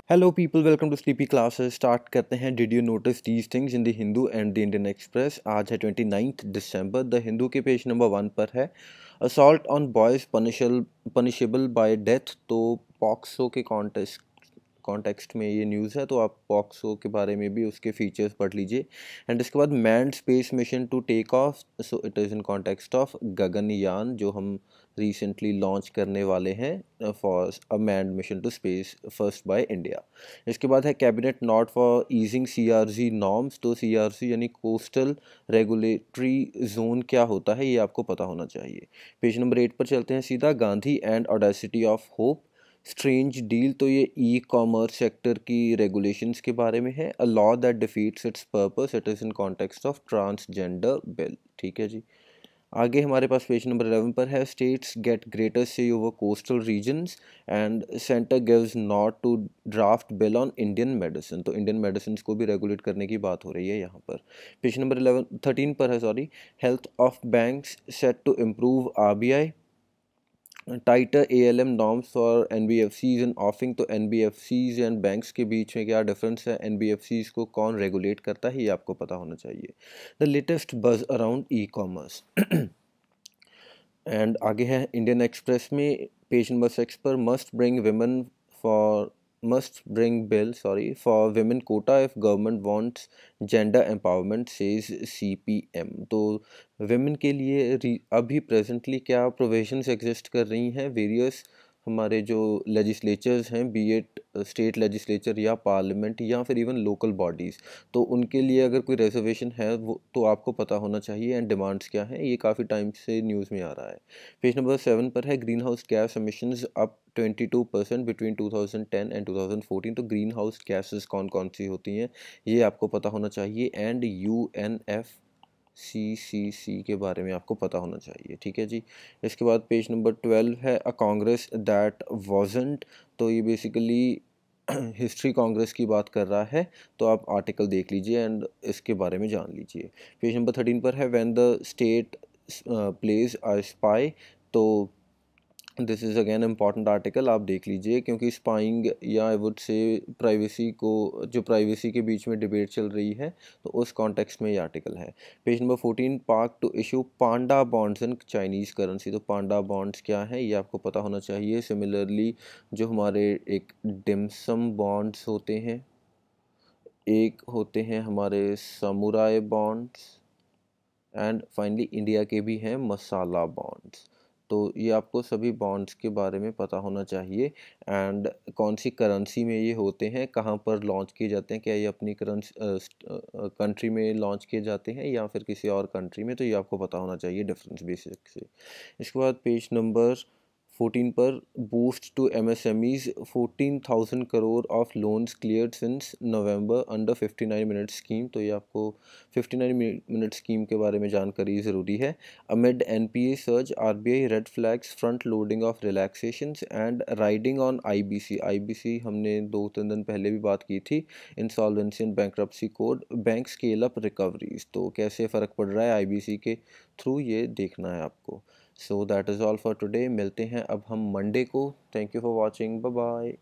Hello people, welcome to Sleepy Classes. Start करते हैं। Did you notice these things in the Hindu and the Indian Express. आज है 29 दिसंबर। The Hindu के page number 1 पर है assault on boys punishable bye death. तो POCSO के context में ये न्यूज़ है, तो आप पॉक्सो के बारे में भी उसके फीचर्स पढ़ लीजिए। एंड इसके बाद manned space mission to take off, so it is in context of Gaganyaan, जो हम रिसेंटली लॉन्च करने वाले हैं for a manned mission to space first by India. इसके बाद है cabinet nod for easing CRZ norms. तो सीआरजी यानी कोस्टल रेगुलेटरी जोन क्या होता है, ये आपको पता होना चाहिए। पेज नंबर 8 पर चलते हैं सीधा। Gandhi and audacity of hope, strange deal. तो ये ई कॉमर्स सेक्टर की रेगुलेशंस के बारे में है। A law that defeats it's purpose, it is in context of transgender bill. ठीक है जी। आगे हमारे पास पेज नंबर 11 पर है states get greater say over coastal regions and centre gives nod to draft bill on Indian medicine. तो Indian medicine को भी regulate करने की बात हो रही है यहाँ पर। पेज नंबर 13 पर है, sorry. Health of banks set to improve RBI, tighter ALM norms for NBFCs and offing. तो एनबीएफसीज एंड बैंक्स के बीच में क्या डिफरेंस है, एनबीएफसीज को कौन रेगुलेट करता है, ये आपको पता होना चाहिए। The latest buzz around e commerce. And आगे है इंडियन एक्सप्रेस में पेज नंबर 6 पर must bring bill for women quota if government wants gender empowerment says CPM. तो विमेन के लिए अभी प्रेजेंटली क्या प्रोविजंस एग्जिस्ट कर रही हैं, वेरियस हमारे जो लेजिस्लेचर्स हैं, बी एट स्टेट लेजिस्लेचर या पार्लियामेंट या फिर इवन लोकल बॉडीज़, तो उनके लिए अगर कोई रिजर्वेशन है वो तो आपको पता होना चाहिए। एंड डिमांड्स क्या हैं, ये काफ़ी टाइम से न्यूज़ में आ रहा है। पेज नंबर 7 पर है green house gas emissions up 22% between 2010 and 2014। तो ग्रीन हाउस गैसेस कौन कौन सी होती हैं, ये आपको पता होना चाहिए। एंड UNFCCC के बारे में आपको पता होना चाहिए। ठीक है जी। इसके बाद पेज नंबर 12 है अ कांग्रेस दैट वाजंट। तो ये बेसिकली हिस्ट्री कांग्रेस की बात कर रहा है, तो आप आर्टिकल देख लीजिए एंड इसके बारे में जान लीजिए। पेज नंबर 13 पर है when the state plays a spy. तो this is again important article, आप देख लीजिए, क्योंकि स्पाइंग या आई वुड से प्राइवेसी को, जो प्राइवेसी के बीच में डिबेट चल रही है, तो उस कॉन्टेक्स्ट में ये आर्टिकल है। Page number 14 Pak to issue panda bonds in Chinese currency. तो पांडा बॉन्ड्स क्या है, ये आपको पता होना चाहिए। सिमिलरली जो हमारे एक डिम्सम बॉन्ड्स होते हैं, एक होते हैं हमारे samurai bonds, and finally India के भी हैं मसाला बॉन्ड्स। तो ये आपको सभी बॉन्ड्स के बारे में पता होना चाहिए। एंड कौन सी करेंसी में ये होते हैं, कहाँ पर लॉन्च किए जाते हैं, क्या ये अपनी कंट्री में लॉन्च किए जाते हैं या फिर किसी और कंट्री में, तो ये आपको पता होना चाहिए डिफरेंस बेसिक से। इसके बाद पेज नंबर 14 पर boost to MSMEs, 14,000 crore of loans cleared since November under 59 minute scheme. तो ये आपको 59 मिनट स्कीम के बारे में जानकारी ज़रूरी है। Amid NPA surge, RBI red flags front loading of relaxations and riding on IBC. IBC हमने 2-3 दिन पहले भी बात की थी। Insolvency and bankruptcy code, bank scale up recoveries. तो कैसे फ़र्क पड़ रहा है आईबीसी के थ्रू, ये देखना है आपको। So that is all for today. मिलते हैं अब हम मंडे को। Thank you for watching, bye bye.